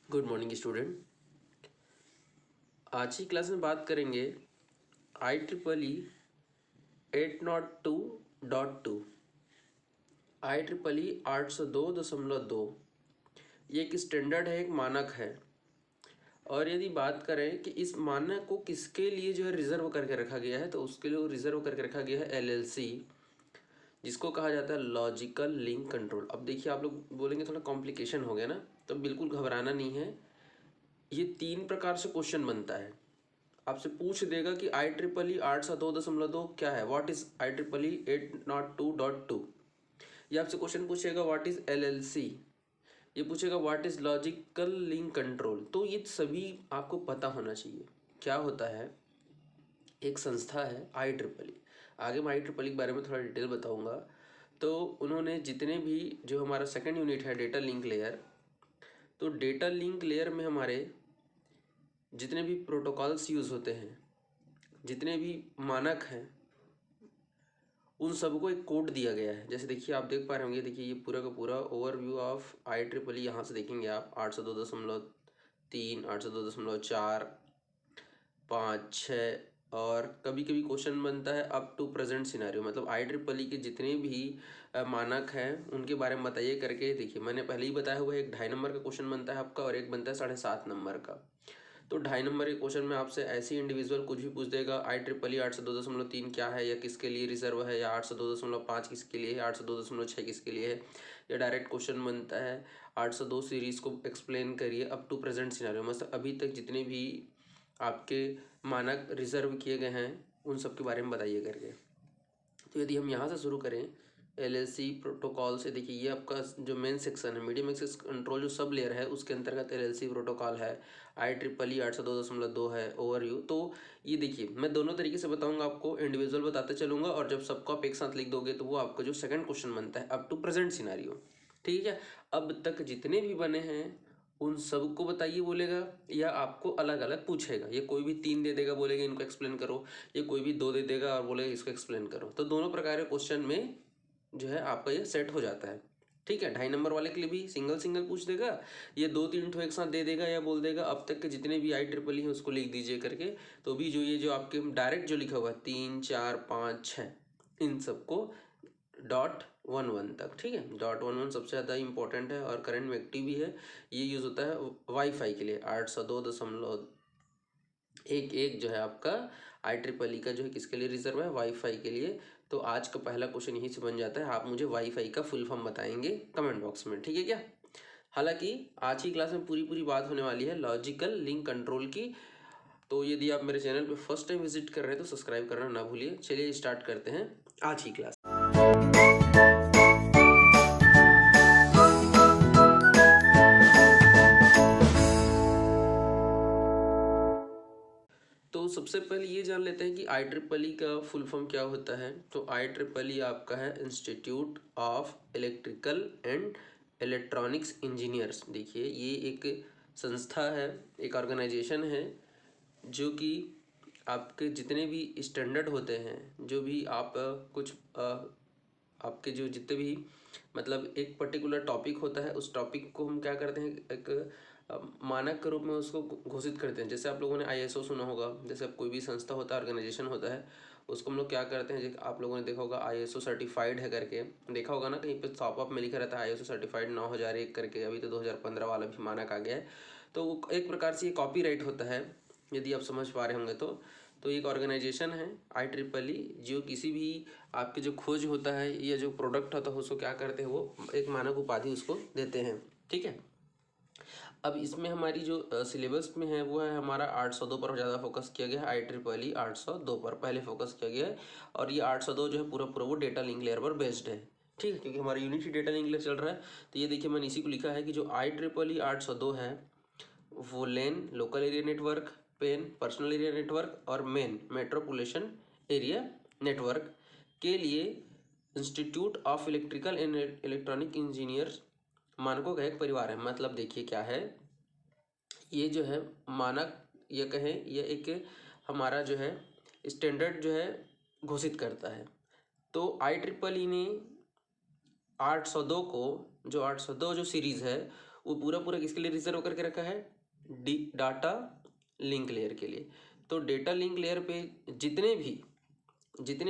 Good morning student. आज की class में बात करेंगे IEEE 802.2 IEEE 802.2। ये एक स्टैंडर्ड है, एक मानक है। और यदि बात करें कि इस मानक को किसके लिए जो है रिजर्व करके रखा गया है, तो उसके लिए रिजर्व करके रखा गया है LLC, जिसको कहा जाता है लॉजिकल लिंक कंट्रोल। अब देखिए, आप लोग बोलेंगे थोड़ा कॉम्प्लिकेशन हो गया ना, तो बिल्कुल घबराना नहीं है। ये 3 प्रकार से क्वेश्चन बनता है। आपसे पूछ देगा कि IEEE 802.2 क्या है, व्हाट इज IEEE 802.2। ये आपसे क्वेश्चन पूछेगा व्हाट इज LLC, ये पूछेगा what is logical link control. तो ये सभी आपको पता होना चाहिए। क्या होता है, एक संस्था है IEEE। आगे मैं IEEE के बारे में थोड़ा डिटेल बताऊंगा। तो उन्होंने जितने भी जो हमारा सेकंड यूनिट है डेटा लिंक लेयर, तो डेटा लिंक लेयर में हमारे जितने भी प्रोटोकॉल्स यूज़ होते हैं, जितने भी मानक हैं, उन सबको एक कोड दिया गया है। जैसे देखिए, आप देख पा रहे होंगे, देखिए ये पूरा का पूरा ओवरव्यू ऑफ IEEE यहाँ से देखेंगे आप 802.3, 802.4, 5, 6। और कभी कभी क्वेश्चन बनता है अप टू प्रेजेंट सिनेरियो, मतलब IEEE के जितने भी मानक हैं उनके बारे में बताइए करके। देखिए, मैंने पहले ही बताया हुआ है, एक 2.5 नंबर का क्वेश्चन बनता है आपका और एक बनता है 7.5 नंबर का। तो 2.5 नंबर के क्वेश्चन में आपसे ऐसी इंडिविजुअल कुछ भी पूछ देगा, IEEE 802.3 क्या है, या किसके लिए रिजर्व है, या 802.5 किसके लिए है, 802.6 किसके लिए है। या डायरेक्ट क्वेश्चन बनता है 802 सीरीज को एक्सप्लेन करिए अप टू प्रेजेंट सिनेरियो, मतलब अभी तक जितने भी आपके मानक रिजर्व किए गए हैं उन सब के बारे में बताइए करके। तो यदि हम यहाँ से शुरू करें LLC प्रोटोकॉल से, देखिए ये आपका जो मेन सेक्शन है मीडियम एक्सेस कंट्रोल, जो सब लेयर है उसके अंतर्गत LLC प्रोटोकॉल है। IEEE 802.2 है ओवरव्यू। तो ये देखिए, मैं दोनों तरीके से बताऊंगा आपको, इंडिविजुअल बताते चलूंगा, और जब सबको आप एक साथ लिख दोगे तो वो आपका जो सेकंड क्वेश्चन बनता है अप टू प्रेजेंट सिनारियो। ठीक है, अब तक जितने भी बने हैं उन सबको बताइए बोलेगा, या आपको अलग अलग पूछेगा। ये कोई भी 3 दे देगा, बोलेगा इनको एक्सप्लेन करो, ये कोई भी 2 दे देगा और बोलेगा इसको एक्सप्लेन करो। तो दोनों प्रकार के क्वेश्चन में जो है आपका ये सेट हो जाता है। ठीक है, 2.5 नंबर वाले के लिए भी सिंगल सिंगल पूछ देगा, ये 2-3 ठो एक साथ दे देगा, या बोल देगा अब तक के जितने भी IEEE हैं उसको लिख दीजिए करके। तो भी जो ये जो आपके डायरेक्ट जो लिखा हुआ है 3, 4, 5, 6, इन सबको .11 तक। ठीक है, .11 सबसे ज़्यादा इंपॉर्टेंट है और करंट में एक्टिव भी है। ये यूज़ होता है वाईफाई के लिए। 802.11 जो है आपका IEEE का जो है किसके लिए रिजर्व है, वाईफाई के लिए। तो आज का पहला क्वेश्चन यहीं से बन जाता है, आप मुझे वाईफाई का फुल फॉर्म बताएंगे कमेंट बॉक्स में। ठीक है क्या? हालांकि आज की क्लास में पूरी पूरी बात होने वाली है लॉजिकल लिंक कंट्रोल की। तो यदि आप मेरे चैनल पे फर्स्ट टाइम विजिट कर रहे हैं तो सब्सक्राइब करना ना भूलिए। चलिए स्टार्ट करते हैं आज की क्लास। तो सबसे पहले ये जान लेते हैं कि IEEE का फुल फॉर्म क्या होता है। तो IEEE आपका है institute of electrical and electronics engineers. देखिए, ये एक संस्था है, एक ऑर्गेनाइजेशन है, जो कि आपके जितने भी स्टैंडर्ड होते हैं, जो भी आप कुछ आपके जो जितने भी मतलब एक पर्टिकुलर टॉपिक होता है, उस टॉपिक को हम क्या करते हैं, एक मानक के रूप में उसको घोषित करते हैं। जैसे आप लोगों ने ISO सुना होगा, जैसे अब कोई भी संस्था होता है, ऑर्गेनाइजेशन होता है, उसको हम लोग क्या करते हैं, आप लोगों ने देखा होगा ISO सर्टिफाइड है करके, देखा होगा ना कहीं पे टॉप अप में लिखा रहता है ISO सर्टिफाइड 9001 करके। अभी तो 2015 वाला भी मानक आ गया है। तो वो एक प्रकार से ये कॉपीराइट होता है, यदि आप समझ पा रहे होंगे तो एक ऑर्गेनाइजेशन है IEEE, जो किसी भी आपके जो खोज होता है या जो प्रोडक्ट होता है उसको क्या करते हैं, वो एक मानक उपाधि उसको देते हैं। ठीक है, अब इसमें हमारी जो सिलेबस में है वो है हमारा 802 पर ज़्यादा फोकस किया गया है। IEEE 802 पर पहले फोकस किया गया है, और ये 802 जो है पूरा पूरा वो डेटा लिंक लेयर पर बेस्ड है। ठीक है, क्योंकि हमारा यूनिट ही डेटा लिंक लेयर चल रहा है। तो ये देखिए, मैंने इसी को लिखा है कि जो IEEE 802 है वो LAN local area network, PAN personal area network, और मेन मेट्रोपोलिटन एरिया नेटवर्क के लिए institute of electrical and electronic engineers मानकों का एक परिवार है। मतलब देखिए क्या है, ये जो है मानक, ये कहें ये एक हमारा जो है स्टैंडर्ड जो है घोषित करता है। तो IEEE ने 802 को, जो 802 जो सीरीज़ है वो पूरा पूरा किसके लिए रिजर्व करके रखा है? डाटा लिंक लेयर के लिए। तो डेटा लिंक लेयर पे जितने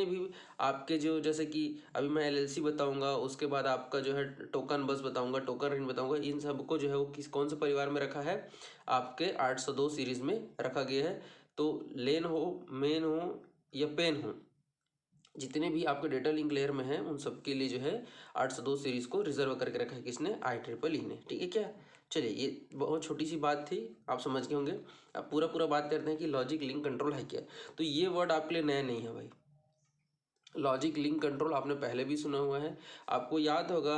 भी आपके जो, जैसे कि अभी मैं एलएलसी बताऊंगा, उसके बाद आपका जो है टोकन बस बताऊंगा, टोकन रिंग बताऊंगा, इन सबको जो है वो कौन से परिवार में रखा है? आपके 802 सीरीज में रखा गया है। तो लेन हो, मेन हो या पेन हो, जितने भी आपके डेटा लिंक लेयर में हैं उन सब के लिए जो है 802 सीरीज को रिजर्व करके रखा है किसने? IEEE ने। ठीक है क्या? चलिए, ये बहुत छोटी सी बात थी, आप समझ गए होंगे। अब पूरा पूरा बात करते हैं कि लॉजिक लिंक कंट्रोल है क्या। तो ये वर्ड आपके लिए नया नहीं है भाई। लॉजिक लिंक कंट्रोल आपने पहले भी सुना हुआ है। आपको याद होगा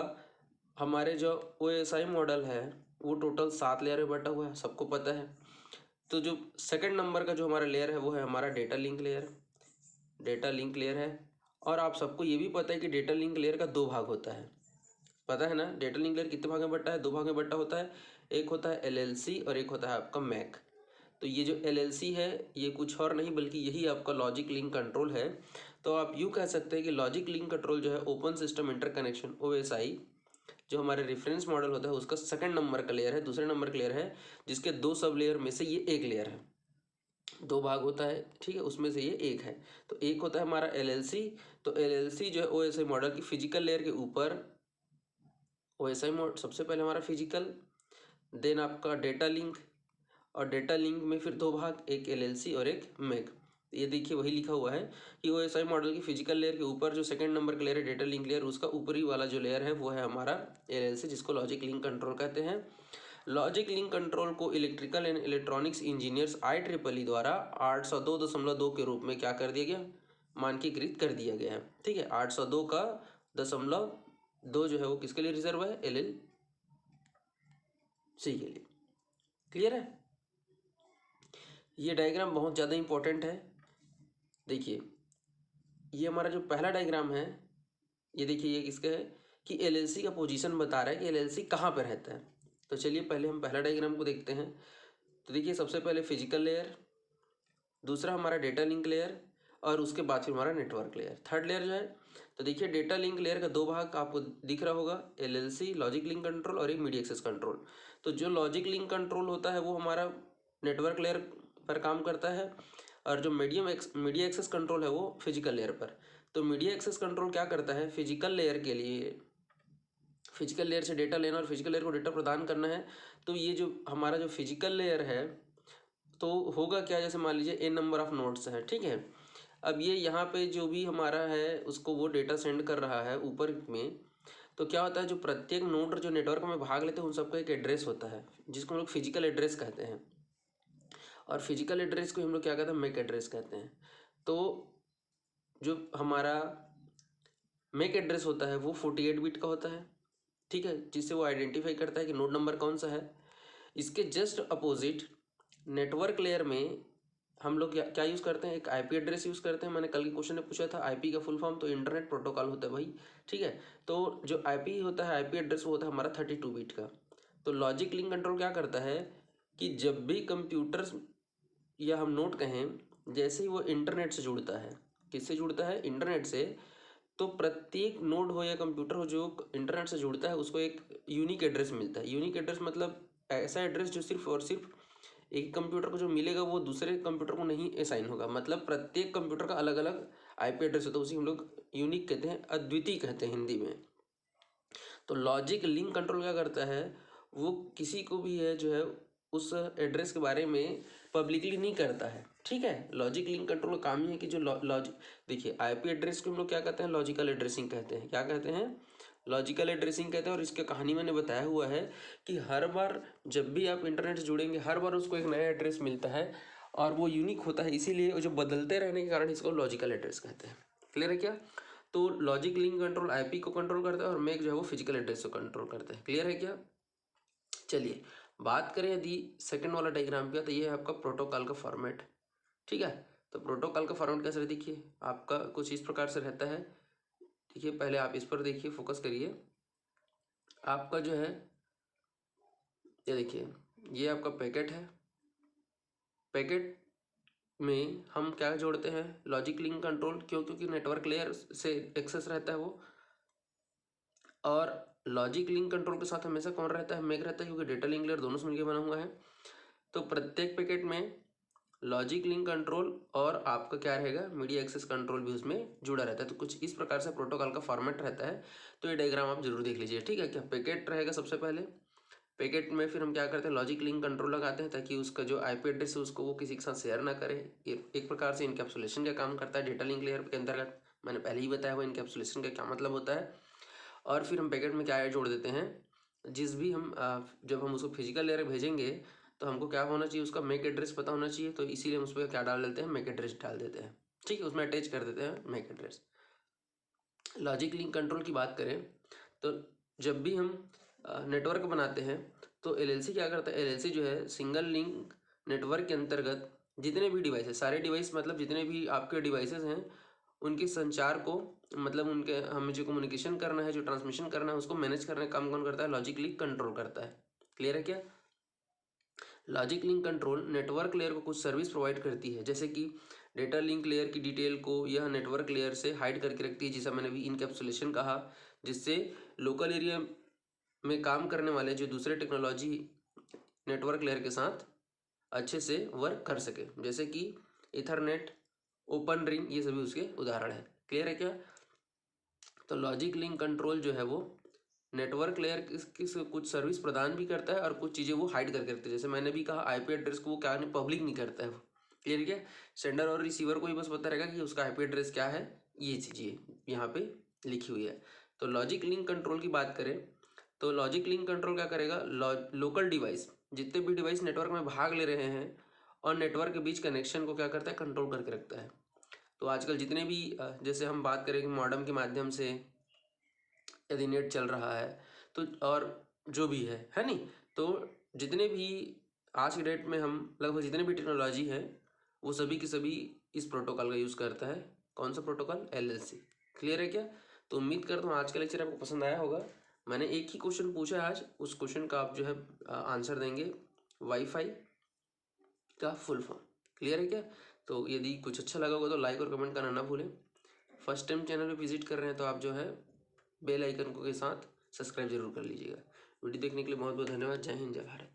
हमारे जो OSI मॉडल है वो टोटल 7 लेयर में बटा हुआ है, सबको पता है। तो जो सेकंड नंबर का जो हमारा लेयर है वो है हमारा data link layer. Data link layer है। और आप सबको ये भी पता है कि डेटा लिंक लेयर का 2 भाग होता है, पता है ना? डेटा लिंक लेयर कितने भाग में बटा है? 2 भाग में बटा होता है। एक होता है LLC और एक होता है आपका मैक। तो ये जो LLC है ये कुछ और नहीं बल्कि यही आपका लॉजिक लिंक कंट्रोल है। तो आप यूँ कह सकते हैं कि लॉजिक लिंक कंट्रोल जो है ओपन सिस्टम इंटरकनेक्शन OSI जो हमारे रेफरेंस मॉडल होता है उसका सेकंड नंबर का लेयर है, दूसरे नंबर का लेयर है, जिसके 2 सब लेयर में से ये एक लेयर है। 2 भाग होता है, ठीक है, उसमें से ये एक है। तो एक होता है हमारा LLC। तो LLC जो है OSI मॉडल की फिजिकल लेयर के ऊपर, OSI मॉडल सबसे पहले हमारा फिजिकल, देन आपका डेटा लिंक, और डेटा लिंक में फिर 2 भाग, एक LLC और एक मैक। ये देखिए वही लिखा हुआ है कि OSI मॉडल की फिजिकल लेयर के ऊपर जो सेकंड नंबर का लेयर है डेटा लिंक लेयर, उसका ऊपरी वाला जो लेयर है वो है हमारा LLC, जिसको लॉजिक लिंक कंट्रोल कहते हैं। लॉजिक लिंक कंट्रोल को electrical and electronics engineers IEEE द्वारा 802.2 के रूप में क्या कर दिया गया? मानकीकृत कर दिया गया है। ठीक है, 802 का 0.2 जो है वो किसके लिए रिजर्व है? LLC के लिए। क्लियर है? ये डायग्राम बहुत ज़्यादा इंपॉर्टेंट है। देखिए, ये हमारा जो पहला डायग्राम है, ये देखिए ये किसका है कि LLC का पोजीशन बता रहा है कि LLC कहाँ पर रहता है। तो चलिए पहले हम पहला डायग्राम को देखते हैं। तो देखिए सबसे पहले फिजिकल लेयर, दूसरा हमारा डेटा लिंक लेयर, और उसके बाद फिर हमारा नेटवर्क लेयर, थर्ड लेयर जो है। तो देखिए डेटा लिंक लेयर का 2 भाग आपको दिख रहा होगा, LLC लॉजिक लिंक कंट्रोल और एक मीडिया एक्सेस कंट्रोल। तो जो लॉजिक लिंक कंट्रोल होता है वो हमारा नेटवर्क लेयर पर काम करता है, और जो मीडिया एक्सेस कंट्रोल है वो फिजिकल लेयर पर। तो मीडिया एक्सेस कंट्रोल क्या करता है? फिजिकल लेयर के लिए, फिजिकल लेयर से डेटा लेना और फिजिकल लेयर को डेटा प्रदान करना है। तो ये जो हमारा जो फिजिकल लेयर है तो होगा क्या, जैसे मान लीजिए n नंबर ऑफ नोड्स है, ठीक है। अब ये यहाँ पे जो भी हमारा है उसको वो डेटा सेंड कर रहा है ऊपर में। तो क्या होता है, जो प्रत्येक नोड जो नेटवर्क में भाग लेते हैं उन सबका एक एड्रेस होता है जिसको हम लोग फिजिकल एड्रेस कहते हैं, और फिजिकल एड्रेस को हम लोग क्या कहते हैं? मैक एड्रेस कहते हैं। तो जो हमारा मैक एड्रेस होता है वो 48 बिट का होता है, ठीक है, जिससे वो आइडेंटिफाई करता है कि नोड नंबर कौन सा है। इसके जस्ट अपोजिट नेटवर्क लेयर में हम लोग क्या यूज़ करते हैं? एक IP एड्रेस यूज़ करते हैं। मैंने कल के क्वेश्चन में पूछा था IP का फुल फॉर्म, तो इंटरनेट प्रोटोकॉल होता है भाई, ठीक है। तो जो IP होता है, IP एड्रेस वो होता है हमारा 32 बिट का। तो लॉजिक लिंक कंट्रोल क्या करता है कि जब भी कंप्यूटर्स या हम नोट कहें, जैसे ही वो इंटरनेट से जुड़ता है, किससे जुड़ता है? इंटरनेट से। तो प्रत्येक नोड हो या कंप्यूटर हो जो इंटरनेट से जुड़ता है उसको एक यूनिक एड्रेस मिलता है। यूनिक एड्रेस मतलब ऐसा एड्रेस जो सिर्फ और सिर्फ एक कंप्यूटर को जो मिलेगा वो दूसरे कंप्यूटर को नहीं असाइन होगा। मतलब प्रत्येक कंप्यूटर का अलग अलग IP एड्रेस होता है, उसी हम लोग यूनिक कहते हैं, अद्वितीय कहते हैं हिंदी में। तो लॉजिक लिंक कंट्रोल क्या करता है, वो किसी को भी है जो है उस एड्रेस के बारे में पब्लिकली नहीं करता है, ठीक है। लॉजिक लिंक कंट्रोल का काम ही है कि जो लॉजिक, देखिए IP एड्रेस को हम लोग क्या कहते हैं? लॉजिकल एड्रेसिंग कहते हैं। क्या कहते हैं? लॉजिकल एड्रेसिंग कहते हैं। और इसके कहानी मैंने बताया हुआ है कि हर बार जब भी आप इंटरनेट से जुड़ेंगे हर बार उसको एक नया एड्रेस मिलता है और वो यूनिक होता है, इसीलिए जो बदलते रहने के कारण इसको लॉजिकल एड्रेस कहते हैं। क्लियर है क्या? तो लॉजिक लिंक कंट्रोल IP को कंट्रोल करता है और मैक जो है वो फिजिकल एड्रेस को कंट्रोल करता है। क्लियर है क्या? चलिए बात करें यदि सेकंड वाला डायग्राम का, तो ये है आपका प्रोटोकॉल का फॉर्मेट, ठीक है। तो प्रोटोकॉल का फॉर्मेट कैसे रहता है? देखिए आपका कुछ इस प्रकार से रहता है। देखिए पहले आप इस पर देखिए, फोकस करिए। आपका जो है ये देखिए, ये आपका पैकेट है। पैकेट में हम क्या जोड़ते हैं? Logic link control. क्यों? क्योंकि नेटवर्क लेयर से एक्सेस रहता है वो। और लॉजिक लिंक कंट्रोल के साथ हमेशा कौन रहता है, मेक रहता है, क्योंकि डेटा लिंक लेयर दोनों से मिलकर बना हुआ है। तो प्रत्येक पैकेट में लॉजिक लिंक कंट्रोल और आपका क्या रहेगा, मीडिया एक्सेस कंट्रोल भी उसमें जुड़ा रहता है। तो कुछ इस प्रकार से प्रोटोकॉल का फॉर्मेट रहता है। तो ये डायग्राम आप जरूर देख लीजिए, ठीक है। क्या पैकेट रहेगा सबसे पहले, पैकेट में फिर हम क्या करते हैं, लॉजिक लिंक कंट्रोल लगाते हैं ताकि उसका जो आईपी एड्रेस है उसको वो किसी के साथ शेयर ना करे। ये एक प्रकार से इनकैप्सुलेशन का काम करता है डेटा लिंक लेयर के अंतर्गत। मैंने पहले ही बताया हुआ इनकैप्सुलेशन का क्या मतलब होता है। और फिर हम पैकेट में क्या जोड़ देते हैं, जिस भी हम जब हम उसको फिजिकल लेयर भेजेंगे तो हमको क्या होना चाहिए, उसका मैक एड्रेस पता होना चाहिए। तो इसीलिए हम उस पर क्या डाल देते हैं, मैक एड्रेस डाल देते हैं, ठीक है। उसमें अटैच कर देते हैं MAC address. Logic link control की बात करें तो जब भी हम नेटवर्क बनाते हैं तो एलएलसी क्या करता है, एलएलसी जो है सिंगल लिंक नेटवर्क के अंतर्गत जितने भी डिवाइसेस, सारे डिवाइस मतलब जितने भी आपके डिवाइसेस हैं उनके संचार को, मतलब उनके हमें जो कम्युनिकेशन करना है, जो ट्रांसमिशन करना है, उसको मैनेज करने का काम कौन करता है, लॉजिक लिंक कंट्रोल करता है। क्लियर है क्या। Logic link control network layer को कुछ सर्विस प्रोवाइड करती है, जैसे कि डेटा लिंक लेयर की डिटेल को यह नेटवर्क लेयर से हाइड करके रखती है, जिसे मैंने भी इनकैप्सुलेशन कहा, जिससे लोकल एरिया में काम करने वाले जो दूसरे टेक्नोलॉजी नेटवर्क लेयर के साथ अच्छे से वर्क कर सके, जैसे कि इथरनेट, ओपन रिंग, ये सभी उसके उदाहरण है। क्लियर है क्या। तो लॉजिक लिंक कंट्रोल जो है वो नेटवर्क लेयर किस कुछ सर्विस प्रदान भी करता है और कुछ चीज़ें वो हाइड करके रखते हैं। जैसे मैंने भी कहा आईपी एड्रेस को वो क्या नहीं, पब्लिक नहीं करता है वो। क्लियर क्या। सेंडर और रिसीवर को ही बस पता रहेगा कि उसका आईपी एड्रेस क्या है, ये चीज़ें यहाँ पे लिखी हुई है। तो लॉजिक लिंक कंट्रोल की बात करें तो लॉजिक लिंक कंट्रोल क्या करेगा, लोकल डिवाइस, जितने भी डिवाइस नेटवर्क में भाग ले रहे हैं और नेटवर्क के बीच कनेक्शन को क्या करता है, कंट्रोल करके रखता है। तो आजकल जितने भी जैसे हम बात करें कि मॉडेम के माध्यम से यदि नेट चल रहा है तो, और जो भी है नहीं, तो जितने भी आज की डेट में हम लगभग जितने भी टेक्नोलॉजी है वो सभी की सभी इस प्रोटोकॉल का यूज़ करता है। कौन सा प्रोटोकॉल, एलएलसी। क्लियर है क्या। तो उम्मीद करता हूँ आज का लेक्चर आपको पसंद आया होगा। मैंने एक ही क्वेश्चन पूछा है आज, उस क्वेश्चन का आप जो है आंसर देंगे, वाईफाई का फुल फॉर्म। क्लियर है क्या। तो यदि कुछ अच्छा लगा होगा तो लाइक और कमेंट करना ना भूलें। फर्स्ट टाइम चैनल पे विजिट कर रहे हैं तो आप जो है बेल आइकन को के साथ सब्सक्राइब जरूर कर लीजिएगा। वीडियो देखने के लिए बहुत बहुत धन्यवाद। जय हिंद, जय भारत।